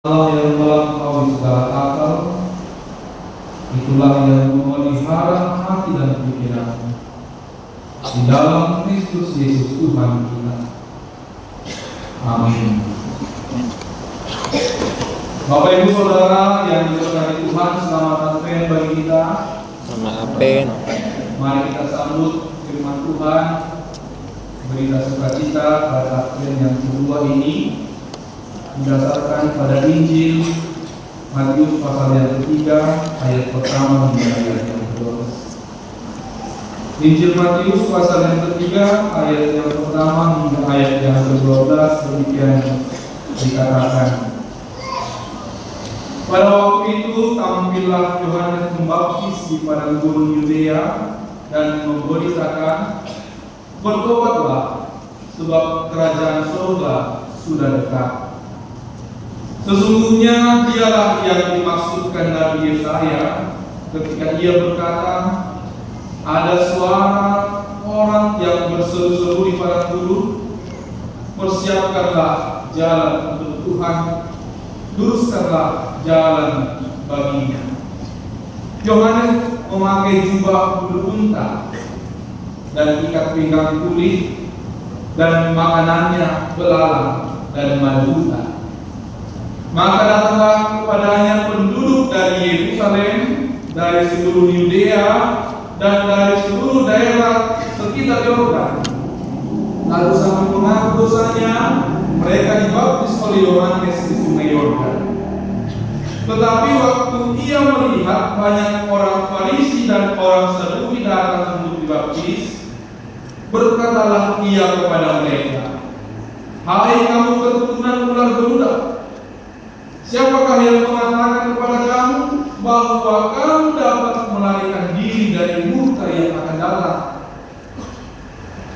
Allah yang melampaui segala akal, itulah yang memelihara hati dan pikiran di dalam Kristus Yesus Tuhan kita. Amin. Bapak Ibu Saudara yang diberkati Tuhan, selamat Advent bagi kita. Selamat Advent. Mari kita sambut firman Tuhan, berita sukacita pada Advent yang kedua ini, berdasarkan pada Injil Matius pasal yang ketiga ayat pertama hingga ayat yang ke-12. Injil Matius pasal yang ketiga ayat yang pertama hingga ayat yang ke-12 demikian dikatakan. Pada waktu itu tampillah Yohanes Pembaptis di padang gurun Yudea dan memberitakan, bertobatlah, sebab kerajaan surga sudah dekat. Sesungguhnya dialah yang dimaksudkan Nabi Yesaya ketika ia berkata, ada suara orang yang berseru-seru di padang gurun, persiapkanlah jalan untuk Tuhan, luruskanlah jalan baginya. Yohanes memakai jubah bulu unta dan ikat pinggang kulit, dan makanannya belalang dan madu unta. Maka datanglah kepadanya penduduk dari Yerusalem, dari seluruh Yudea, dan dari seluruh daerah sekitar Yordan. Lalu sambil mengaku dosanya, mereka dibaptis oleh Yohanes di sungai Yordan. Tetapi waktu ia melihat banyak orang Farisi dan orang Saduki datang untuk dibaptis, berkatalah ia kepada mereka, hai kamu keturunan ular beludak, siapakah yang mengatakan kepada kamu bahwa kamu dapat melarikan diri dari murka yang akan datang?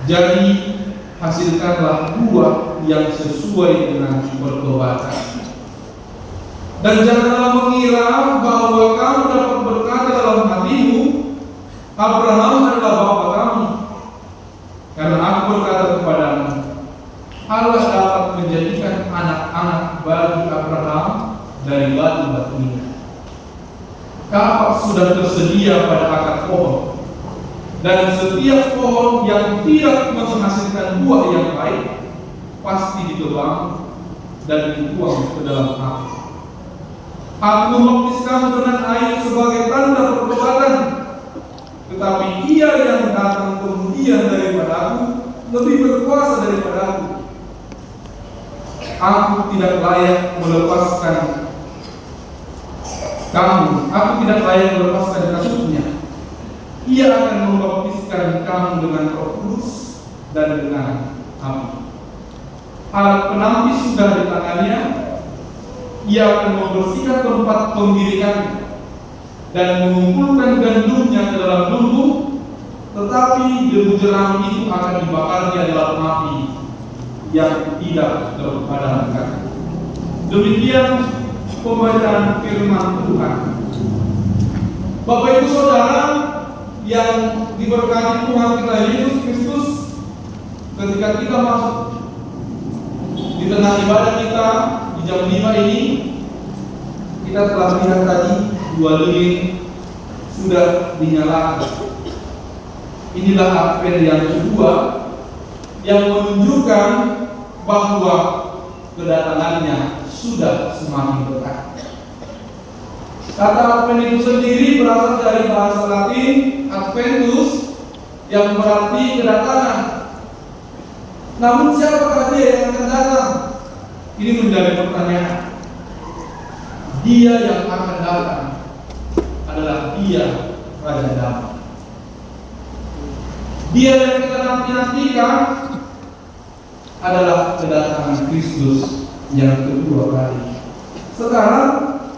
Jadi hasilkanlah buah yang sesuai dengan pertobatan. Dan janganlah mengira bahwa kamu dapat berkata dalam hatimu, Abraham adalah bapa kamu. Karena aku berkata kepadamu, Allah dapat menjadikan anak-anak bagi Abraham dari batu-batu ini. Kapak sudah tersedia pada akar pohon, dan setiap pohon yang tidak menghasilkan buah yang baik pasti ditebang dan dibuang ke dalam api. Aku membaptis kamu dengan air sebagai tanda pertobatan, tetapi Ia yang datang kemudian daripada aku lebih berkuasa daripada aku. Aku tidak layak melepaskan kamu, aku tidak layak melepaskan kasutnya. Ia akan membaptiskan kamu dengan Roh Kudus dan dengan api. Alat penampis sudah di tangannya. Ia akan membersihkan tempat penggilingan dan mengumpulkan gandumnya ke dalam lumbung, tetapi debu jerami itu akan dibakarnya dalam api yang tidak terpadamkan. Demikian pembacaan firman Tuhan. Bapak Ibu Saudara yang diberkati Tuhan kita Yesus Kristus, ketika kita masuk di tengah ibadah kita di jam 5 ini, kita telah lihat tadi 2 lilin sudah dinyalakan. Inilah Advent yang kedua yang menunjukkan bahwa kedatangannya sudah semakin dekat. Kata Advent itu sendiri berasal dari bahasa Latin Adventus yang berarti kedatangan. Namun siapakah dia yang akan datang? Ini menjadi pertanyaan. Dia yang akan datang adalah Dia Raja Damai. Dia yang kita nanti-nantikan adalah kedatangan Kristus yang kedua kali. Sekarang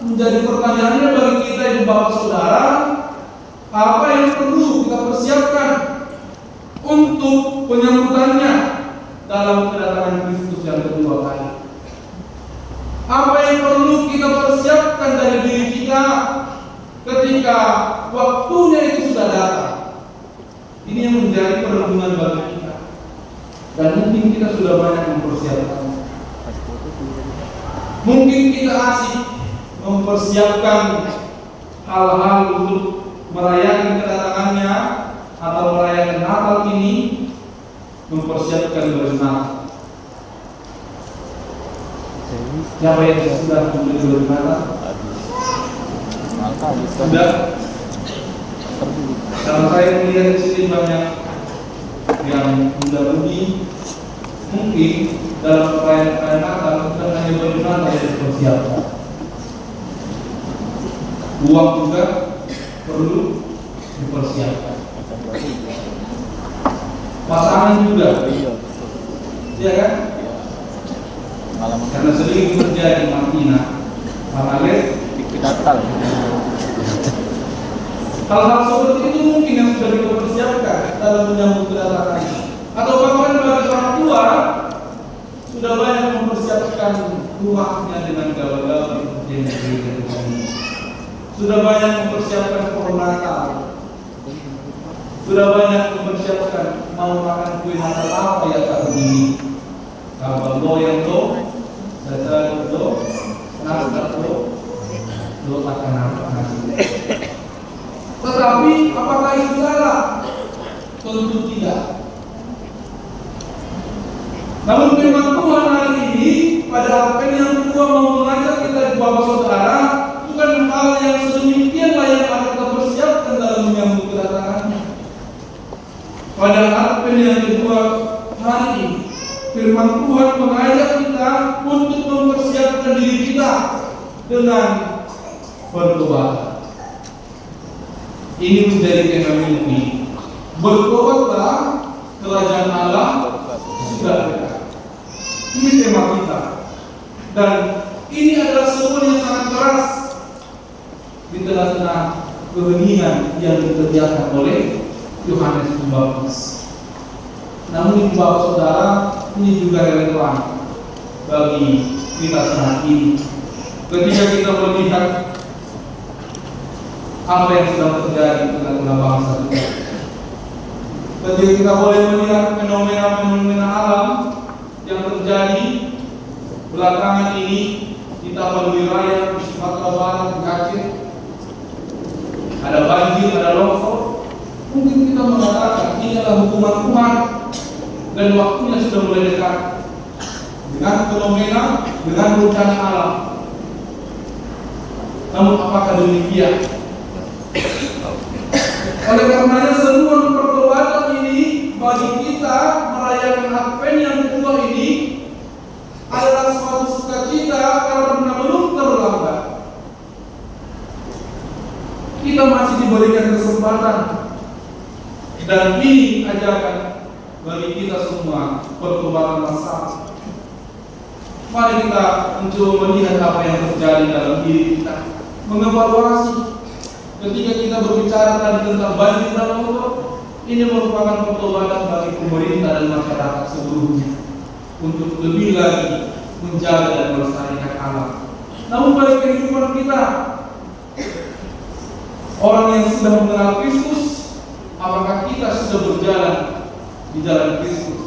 menjadi pertanyaannya bagi kita ibu bapak saudara, apa yang perlu kita persiapkan untuk penyambutannya dalam kedatangan Kristus yang kedua kali? Apa yang perlu kita persiapkan dari diri kita ketika waktunya itu sudah datang? Ini yang menjadi perenungan bagi kita. Dan mungkin kita sudah banyak mempersiapkan. Mungkin kita asik mempersiapkan hal-hal untuk merayakan kedatangannya atau merayakan Natal ini, mempersiapkan berenang. Siapa yang sudah membeli berenang? Sudah. Kalau saya melihat di sini banyak yang muda-mudi, mungkin dalam perayaan Natal bukan hanya berenang yang dipersiapkan. Uang juga perlu dipersiapkan. Pasangan juga, ya kan? Karena sering terjadi Martina, Marales, Natal. hal-hal seperti itu mungkin yang sudah kita persiapkan dalam menyambut kedatangan. Atau bahkan bagi orang tua sudah banyak mempersiapkan rumahnya dengan gaul-gaul yang gereja. Sudah banyak mempersiapkan pohon Natal. Sudah banyak mempersiapkan mau makan kue Natal apa ya tahun ini. Kalau loyang do, saja do, nastar do akan apa nasi. Tetapi apakah itu salah? Tentu tidak. Namun firman Tuhan hari ini pada apa yang Tuhan mau mengajak kita Bapak Saudara, bukan hal yang sedemikianlah yang akan kita persiapkan dalam menyambut kedatangannya. Pada apa yang kedua hari ini, firman Tuhan mengajak kita untuk mempersiapkan diri kita dengan bertobat. Ini menjadi tema mimpi. Bertobatlah, kerajaan Allah sudah dekat. Ini tema kita. Dan ini adalah seruan yang sangat keras di tengah-tengah keheningan yang dikerjakan oleh Yohanes Pembaptis. Namun Bapak Saudara, ini juga relevan bagi kita saat ini. Ketika kita melihat apa yang sedang terjadi di tengah-tengah bangsa kita, ketika kita boleh melihat fenomena-fenomena alam yang terjadi belakangan ini di Tapan Wiraya, di Sumatera Barat, di Aceh, ada banjir, ada longsor. Mungkin kita mengatakan ini adalah hukuman Tuhan dan waktunya sudah mulai dekat dengan fenomena, dengan bencana alam. Namun apakah demikian? Oleh karenanya seruan pertobatan ini bagi kita merayakan Advent yang kedua ini adalah suatu sukacita karena belum terlambat. Kita masih diberikan kesempatan dan ini ajakan bagi kita semua pertobatan masalah. Mari kita mencoba melihat apa yang terjadi dalam diri kita, mengevaluasi. Ketika kita berbicara tadi tentang banjir dan longsor, ini merupakan pertobatan bagi pemerintah dan masyarakat seluruhnya untuk lebih lagi menjaga dan melestarikan alam. Namun bagi kehidupan kita, orang yang sudah mengenal Kristus, apakah kita sudah berjalan di jalan Kristus?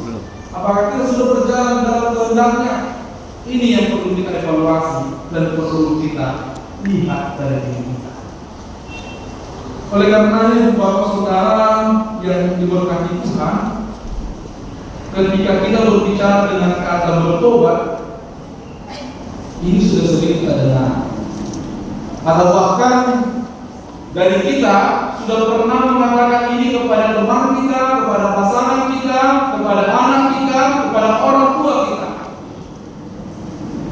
Apakah kita sudah berjalan dalam kehendaknya? Ini yang perlu kita evaluasi dan perlu kita lihat dari diri kita. Oleh karenanya Bapak Saudara yang diberkati Tuhan, ketika kita berbicara dengan kata bertobat, ini sudah sering kita dengar. Atau bahkan dari kita sudah pernah mengatakan ini kepada teman kita, kepada pasangan kita, kepada anak kita, kepada orang tua kita.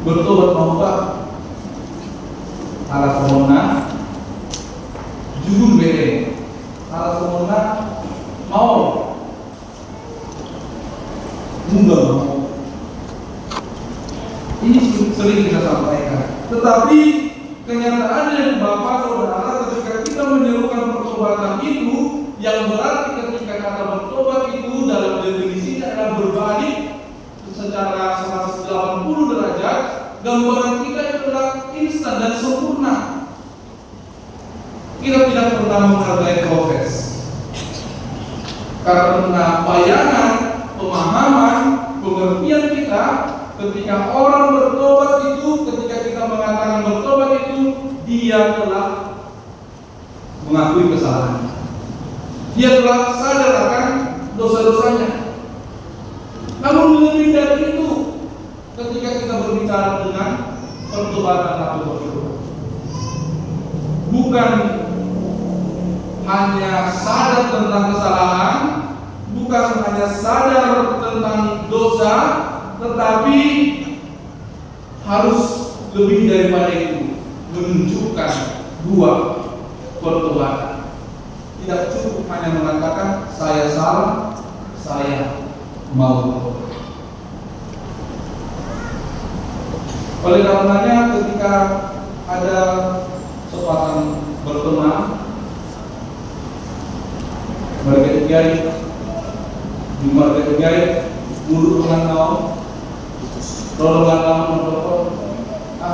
Bertobat maukah? Ala semona jujur bere. Ala semona mau munggah mau. Ini sering kita sampaikan. Tetapi kenyataannya Bapak Saudara, ketika kita menyerukan pertobatan itu, yang berarti ketika kata bertobat itu dalam definisinya adalah berbalik secara 180 derajat. Gambaran kita itu adalah instan dan sempurna. Kita tidak pernah menghargai proses, karena bayangan, pemahaman, pengertian kita ketika orang bertobat itu, ketika dia telah mengakui kesalahannya. Dia telah sadar akan dosa-dosanya. Namun lebih dari itu, ketika kita berbicara dengan pertobatan atau bertobat, bukan hanya sadar tentang kesalahan, bukan hanya sadar tentang dosa, tetapi harus lebih daripada itu, menunjukkan buah pertobatan. Tidak cukup hanya mengatakan saya salah, saya mau bertobat. Oleh karenanya ketika ada kesempatan berteman, bergaya di bergaya dulu dengan kau, tolonglah kamu berdoa.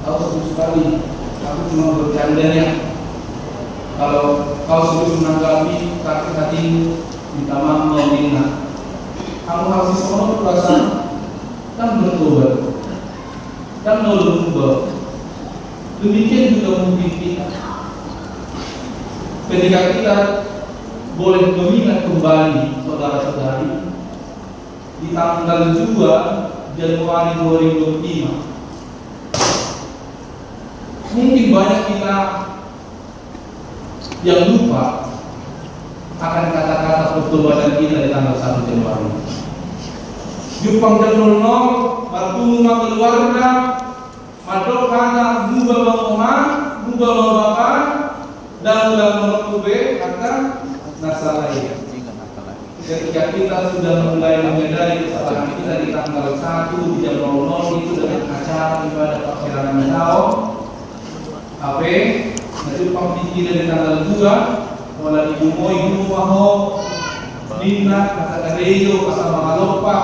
Kau serius sekali, aku cuma bercandanya. Kalau kau serius menanggapi sakit hati, minta maaf mau minta. Kamu harus sesuatu perasaan dan bertobat dan mau berubah. Demikian juga mungkin kita. Ketika kita boleh mengingat kembali saudara-saudari di tanggal 2 Januari 2025, mungkin banyak kita yang lupa akan kata-kata pertobatan kita di tanggal 1 Januari. Jupang jam 00, bertemu keluarga, madok anak, mubah bangkoman, mubah bapak, dan ulang merokube akan nasalaya. Ketika kita sudah mulai menyadari kesalahan kita di tanggal 1 di jam 00 itu dengan acara ibadah persirangan tahu, apa? Nanti pampikin di tanggal 2, wala ibu mo ibu maho, minat kata kadeyo, kata mangalopa,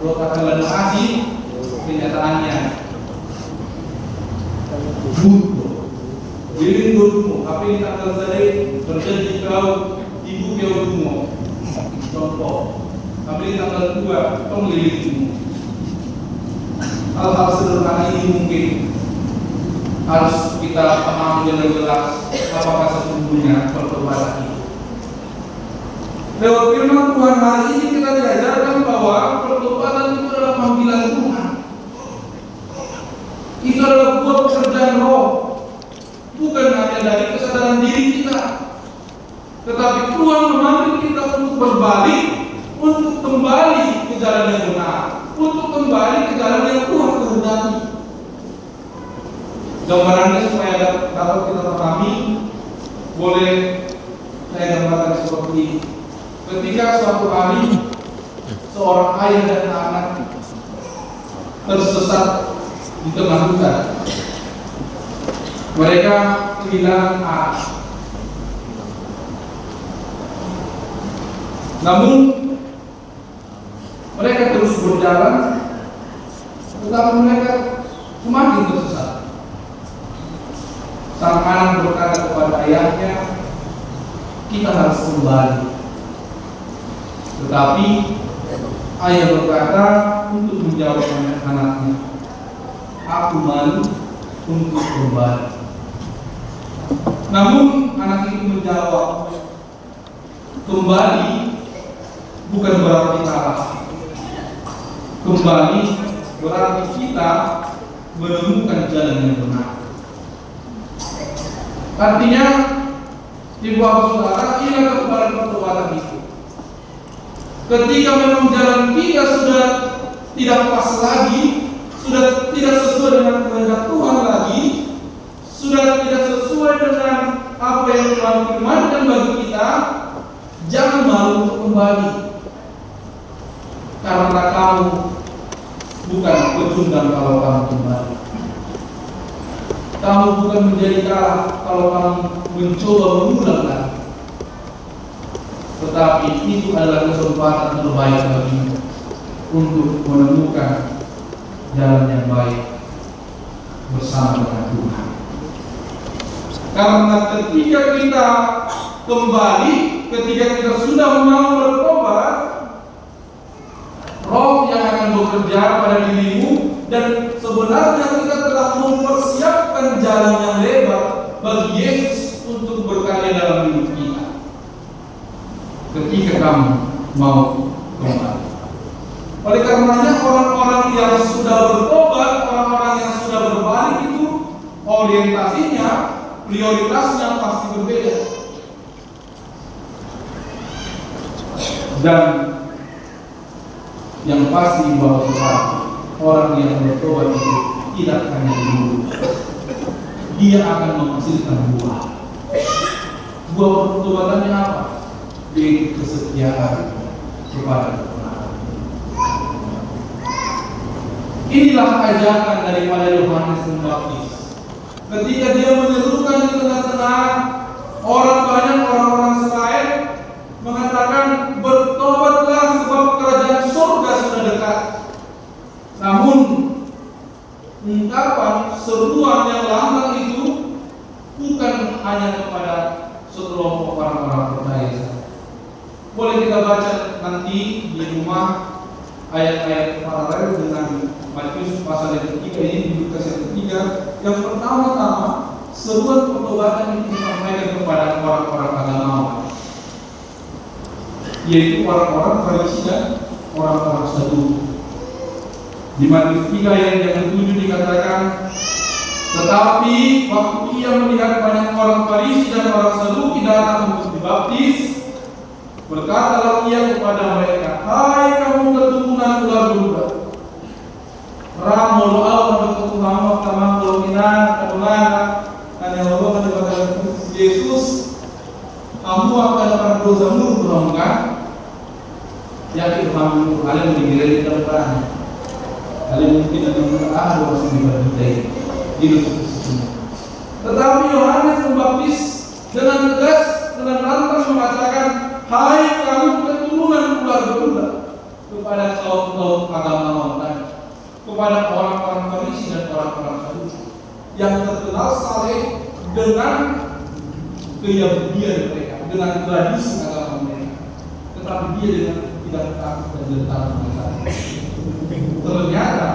lo kata lalu haji, kenyataannya butuh. Diri butuhmu, apa yang tanggal tadi terjadi kau ibu kau butuhmu. Contoh, apa yang tanggal 2 kau melilitmu. Hal-hal sederhana ini mungkin harus kita paham dengan jelas apakah sesungguhnya pertobatan itu. Lewat firman Tuhan hari ini kita diajarkan bahwa pertobatan itu adalah panggilan Tuhan. Itu adalah buah pekerjaan Roh, bukan hanya dari kesadaran diri kita, tetapi Tuhan memanggil kita untuk berbalik, untuk kembali ke jalan yang benar, untuk kembali ke jalan yang Tuhan kehendaki. Gambarannya supaya dapat kita pahami, boleh saya gambarkan seperti ini. Ketika suatu hari seorang ayah dan anak tersesat di tengah hutan, mereka kehilangan arah. Namun mereka terus berjalan, tetapi mereka semakin tersesat. Sang anak berkata kepada ayahnya, kita harus kembali. Tetapi ayah berkata untuk menjawab anaknya, aku malu untuk kembali. Namun anak itu menjawab, kembali bukan berarti salah. Kembali berarti kita menemukan jalan yang benar. Artinya, ibu bapak saudara, ingat kepada pertobatan itu. Ketika memang jalan kita sudah tidak pas lagi, sudah tidak sesuai dengan kehendak Tuhan lagi, sudah tidak sesuai dengan apa yang Tuhan firmankan bagi kita, jangan malu untuk kembali. Karena kamu bukan pecundang kalau kamu kembali. Kamu bukan menjadi kalah kalau kamu mencoba mengulang lagi. Tetapi itu adalah kesempatan terbaik bagimu untuk menemukan jalan yang baik bersama dengan Tuhan. Karena ketika kita kembali, ketika kita sudah mau bertobat, Roh yang akan bekerja pada dirimu, dan sebenarnya kita telah mempersiapkan jalan yang lebar bagi Yesus untuk berkarya dalam hidup kita ketika kamu mau kembali. Oleh karenanya orang-orang yang sudah bertobat, orang-orang yang sudah berbalik itu orientasinya, prioritasnya pasti berbeda. Dan yang pasti bahwa orang yang bertobat itu tidak hanya dulu, dia akan menghasilkan buah. Buah pertobatannya apa? Yaitu kesetiaan kepada Tuhan. Inilah ajakan daripada Yohanes Pembaptis. Ketika dia menyerukan di tengah-tengah orang banyak, orang-orang Israel, mengatakan bertobatlah sebab kerajaan surga sudah dekat. Namun ungkapan seruan yang lama itu bukan hanya kepada sekelompok orang-orang percaya. Boleh kita baca nanti di rumah ayat-ayat paralel dengan Matius pasal yang ketiga ini, di Lukas yang ketiga. Yang pertama-tama seruan pertobatan itu disampaikan kepada orang-orang agamawan, yaitu orang-orang Farisi dan orang-orang Saduki. Di Matius 3 ayat yang ke-7 dikatakan, tetapi waktu ia melihat banyak orang Farisi dan orang Saduki datang untuk dibaptis, berkatalah ia kepada mereka, hai kamu keturunan ular beludak, Ramol Allah berketurunan kamang kelukinan keturunan hanya Allah kepada Yesus, kamu akan berdosamu berongkang, yakin kamu kalian mengira di tempat, kalian mungkin akan berada masih di berdaya hidup sesungguhnya. Tetapi Yohanes Pembaptis dengan tegas, dengan lantang mengatakan, hai kamu keturunan ular beludak, kepada kaum agamawan tadi, kepada orang-orang Farisi dan orang-orang Saduki yang terkenal saleh dengan keyahudian mereka, dengan tradisi agama mereka, tetapi dia dengan tidak takut dan gentar mereka. Ternyata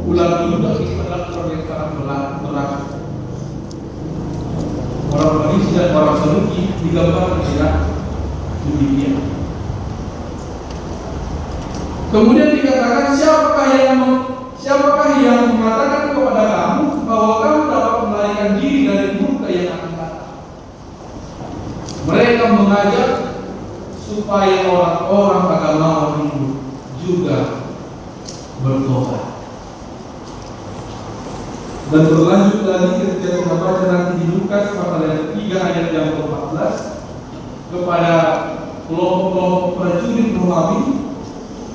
ular beludak itu adalah perbedaan berlaku. Orang Farisi dan orang Saduki digambarkan dengan demikian. Kemudian dikatakan, siapakah yang mengatakan kepada kamu bahwa kamu dapat melarikan diri dari murka yang akan datang? Mereka mengajak supaya orang-orang agamawan itu juga bertobat. Dan berlanjut lagi ketika kita baca nanti di Lukas pasal yang ketiga ayat yang ke-14 kepada kelompok-kelompok prajurit Romawi,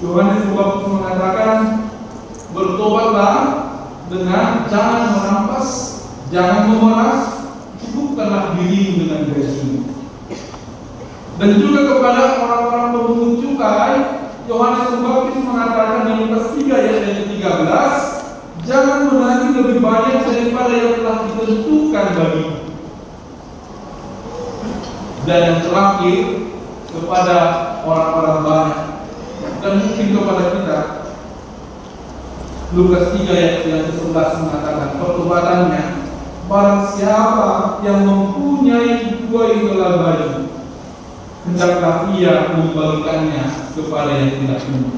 Yohanes Pembaptis mengatakan, bertobatlah dengan jangan merampas, jangan memeras, cukupkanlah dirimu dengan gajimu. Dan juga kepada orang-orang pemungut cukai, Yohanes Pembaptis mengatakan di Lukas 3 ayat yang ke-13, jangan menagih lebih banyak daripada yang telah ditentukan bagimu. Dan yang terakhir kepada orang-orang banyak dan mungkin kepada kita, Lukas 3 ayat yang ke-11 mengatakan pertobatannya, barang siapa yang mempunyai 2 helai baju, hendaklah ia membagikannya kepada yang tidak punya.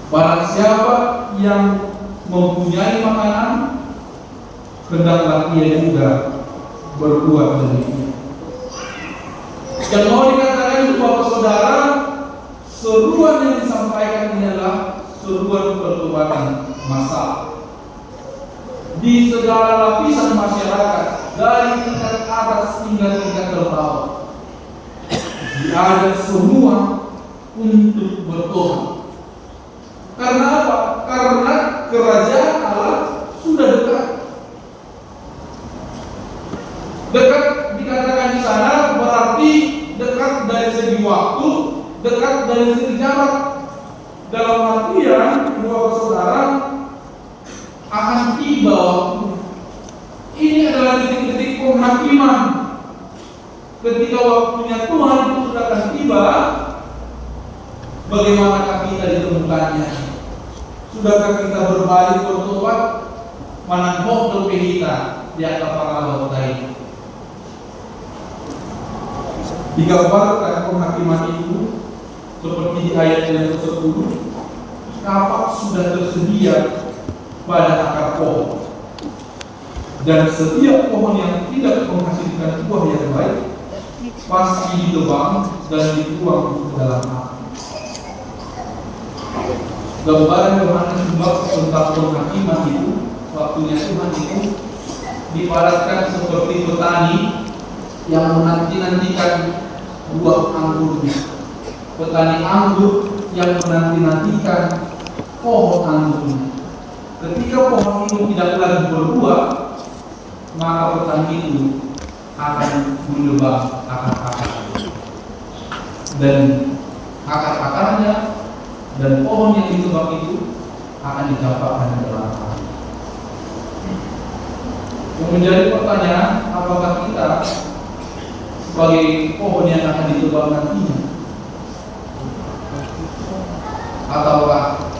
Barang siapa yang mempunyai makanan, hendaklah ia juga berbuat demikian. Yang mau dikatakan itu Bapak Saudara, seruan yang disampaikan ini adalah seruan pertobatan massal di segala lapisan masyarakat, dari tingkat atas hingga tingkat terbawah. Diajak semua untuk bertobat. Karena apa? Karena kerajaan Allah sudah dekat. Dekat dikatakan di sana berarti dekat dari segi waktu, dekat dari segi jarak. Dalam artian, Bapak Saudara, akan tiba waktu. Ini adalah titik-titik penghakiman. Ketika waktunya Tuhan itu sudah akan tiba, bagaimanakah kita ditemukannya? Sudahkah kita berbalik bertobat? Manang hok kita di atas laut lain. Digambarkan penghakiman itu seperti di ayat yang ke-10, kapak sudah tersedia pada akar pohon, dan setiap pohon yang tidak menghasilkan buah yang baik pasti ditebang dan dibuang ke dalam api. Gambaran Yohanes tentang penghakiman itu, waktunya Tuhan itu dipadatkan seperti petani yang menanti-nantikan buah anggurnya, petani anggur yang menanti-nantikan pohon anggurnya. Ketika pohon itu tidak lagi berbuah, maka petani itu akan menebang akar-akarnya, dan akar-akarnya dan pohon yang ditebang itu akan dicampakkan ke dalam api. Yang menjadi pertanyaan, apakah kita sebagai pohon yang akan ditebang nantinya, ataukah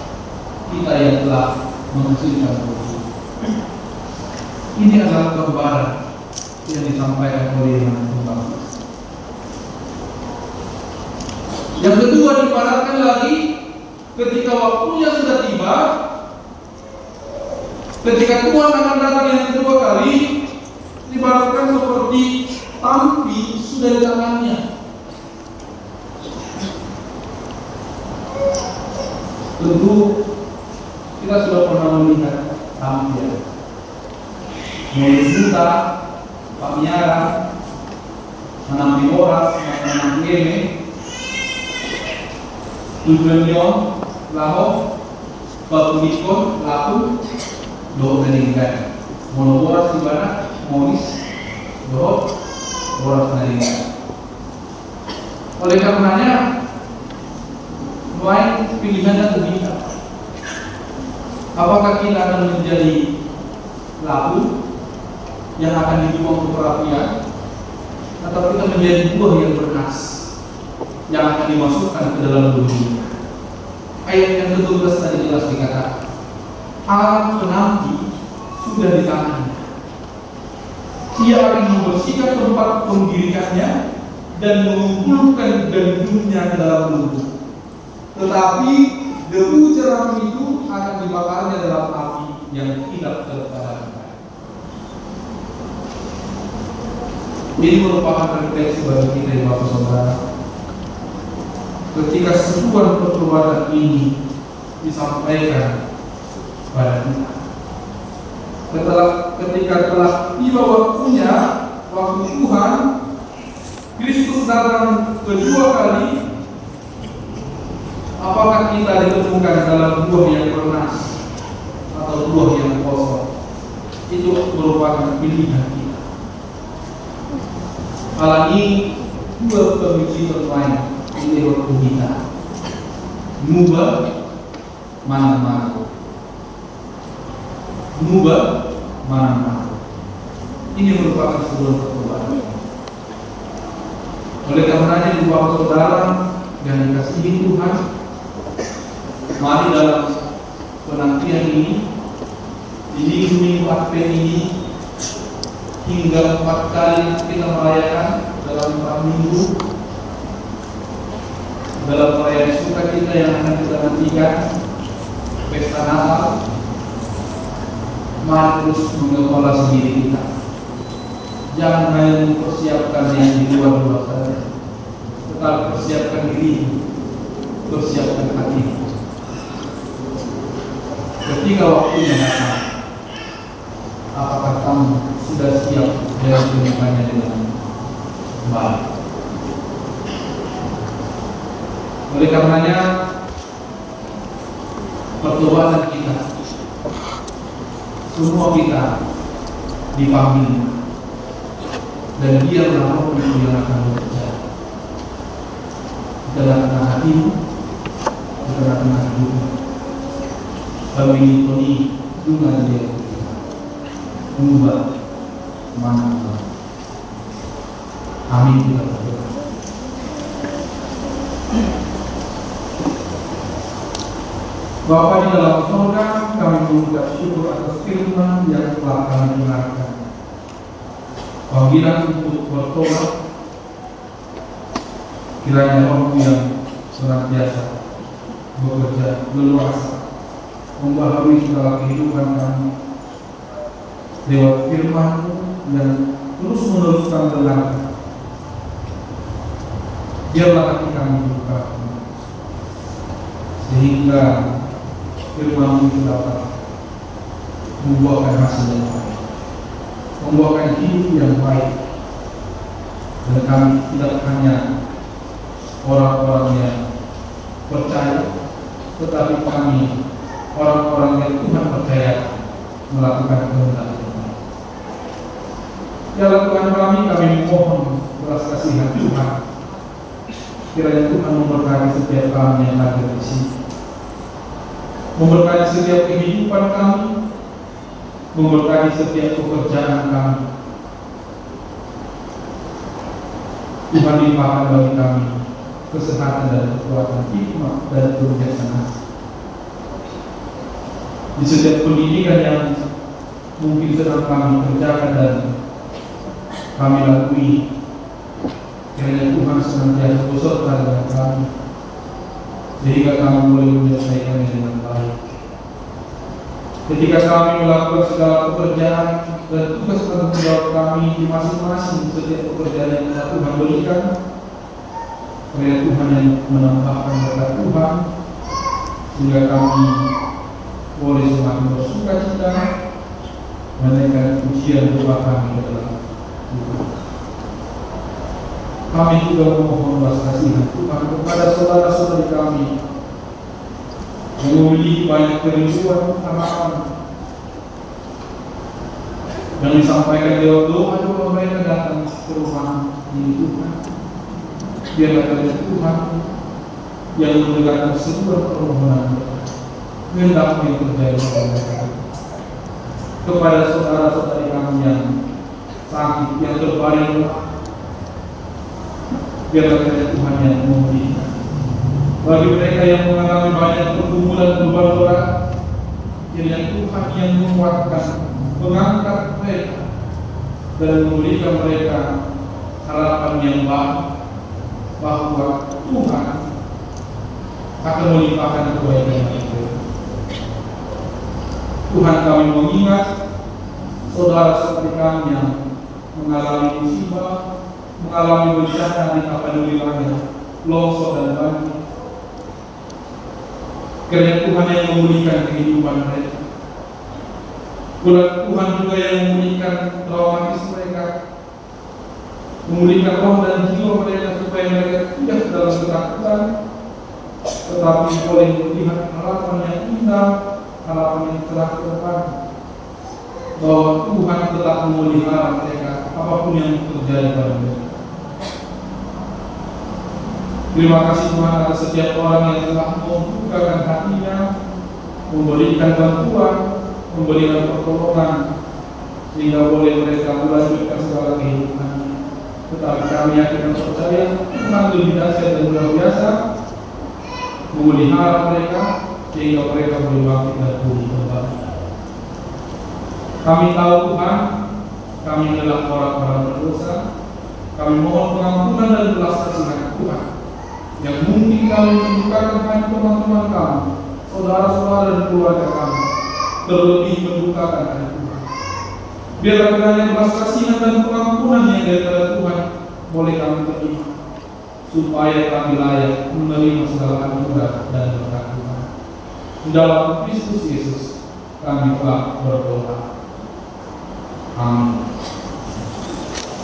kita yang telah menghasilkan buah? Ini adalah gambaran yang disampaikan oleh Tuhan. Yang kedua, dipadatkan lagi ketika waktunya sudah tiba, ketika Tuhan akan datang yang kedua kali, dipadatkan seperti tampi sudah di tangannya. Tentu kita sudah pernah melihat tampi, mulai buta, pamiara, menampi oras, menampi eme, tujuannya laho, batulikon, laku, doh meninggal. Mau oras di mana? Monis, doh oras meninggal. Oleh karenanya, mulai pilihannya terbuka. Apakah kita akan menjadi labu yang akan dibuang ke perapian, atau kita menjadi buah yang bernas yang akan dimasukkan ke dalam bumi? Ayat yang ke-12 tadi jelas dikatakan, alat penampi sudah di tangannya. Ia akan membersihkan tempat penggirikannya dan mengumpulkan gandumnya ke dalam lumbung. Tetapi debu jeram itu akan dibakarnya dalam api yang tidak terpadamkan. Ini merupakan refleksi bagi kita, Bapak Saudara. Ketika seruan pertobatan ini disampaikan pada kita, ketika telah tiba waktunya, waktu Tuhan Kristus datang kedua kali, apakah kita ditemukan dalam buah yang bernas atau buah yang kosong? Itu merupakan pilihan kita. Halangi dua pemikiran lain ini waktu kita. Mubah mana-mana. Mubah mana-mana. Ini merupakan sebuah pertobatan. Oleh karenanya, Bapak Saudara yang dikasihi Tuhan, mari dalam penantian ini, di minggu Advent ini, hingga 4 kali kita merayakan dalam 4 minggu, dalam perayaan sukacita yang akan kita nantikan, pesta Natal. Mari terus mengelola sendiri kita. Jangan hanya mempersiapkan yang di luar saja, tetapi persiapkan diri, persiapkan hati. Ketika waktunya datang, apakah kamu sudah siap dengan menerimanya dengan baik? Oleh karenanya, pertobatan kita, semua kita dipanggil, dan Dia Roh itu yang akan bekerja dalam hatimu, dalam hidupmu. Kami ini dengan Dia mengubah mana. Amin. Kita berdoa. Bapa di dalam surga, kami mengucap syukur atas firman yang telah kami dengarkan. panggilan untuk bertobat, kiranya Roh yang senantiasa bekerja leluasa membaharui segala kehidupan kami lewat firman-Mu yang terus meneruskan dengar. Biarlah hati kami buka sehingga firman-Mu itu dapat membuahkan hasil yang baik, membuahkan hidup yang baik, dan kami tidak hanya orang-orang yang percaya, tetapi kami orang-orang yang Tuhan percaya melakukan kehendak Tuhan. Ya Tuhan kami mohon belas kasihan Tuhan. Kiranya Tuhan memberkati setiap kami yang hadir di sini, memberkati setiap kehidupan kami, memberkati setiap pekerjaan kami. Tuhan limpahkan bagi kami kesehatan dan kekuatan, hikmah dan kebijaksanaan di setiap pendidikan yang mungkin sedang kami kerjakan dan kami lakui. Kiranya Tuhan senantiasa beserta dengan kami sehingga kami boleh menyelesaikannya dengan baik. Ketika kami melakukan segala pekerjaan dan tugas tanggung jawab kami di masing-masing setiap pekerjaan yang telah Tuhan berikan, kiranya Tuhan yang menambahkan berkat Tuhan sehingga kami boleh semakin bersuka cita menaikkan pujian doa kami ke dalam Tuhan. Kami juga memohon belas kasihan Tuhan kepada saudara-saudari kami yang memiliki banyak kerinduan, harapan yang disampaikan lewat doa-doa mereka datang ke rumah ini Tuhan. Biarlah kiranya Tuhan yang mendengarkan seluruh permohonan hendaknya yang terjadi pada mereka. Kepada saudara-saudari kami yang sakit, yang terbaring, biarlah kiranya Tuhan yang memulihkan. Bagi mereka yang mengalami banyak pergumulan beban berat, kiranya Tuhan yang menguatkan, mengangkat mereka dan memberikan mereka harapan yang baik bahwa Tuhan akan melimpahkan kebaikan mereka. Tuhan, kami mengingat saudara-saudari kami yang mengalami musibah, mengalami bencana di kapan wilayah, longsor dan banjir. Kiranya Tuhan yang memulihkan kehidupan mereka. Tuhan juga yang memulihkan traumatis mereka, memulihkan roh dan jiwa mereka supaya mereka tidak dalam ketakutan, tetapi boleh melihat harapan yang indah, harapan yang cerah ke depan, bahwa Tuhan telah memelihara mereka apapun yang terjadi pada mereka. Terima kasih Tuhan atas setiap orang yang telah membukakan hatinya, memberikan bantuan, memberikan pertolongan, sehingga boleh mereka melanjutkan segala kehidupannya. Tetapi kami yakin dan percaya Tuhan lebih dahsyat dan luar biasa memelihara mereka sehingga mereka boleh bangkit dan pulih kembali. Kami tahu Tuhan, kami adalah orang-orang berdosa. Kami mohon pengampunan dan belas kasihan Tuhan yang mungkin kami mendukakan hati teman-teman kami, saudara-saudara dan keluarga kami, terlebih mendukakan hati Tuhan. Biarlah kiranya belas kasihan dan pengampunan yang daripada Tuhan boleh kami terima, supaya kami layak menerima segala anugerah dan berkat Tuhan. Di dalam Kristus Yesus kami telah berdoa. Amin.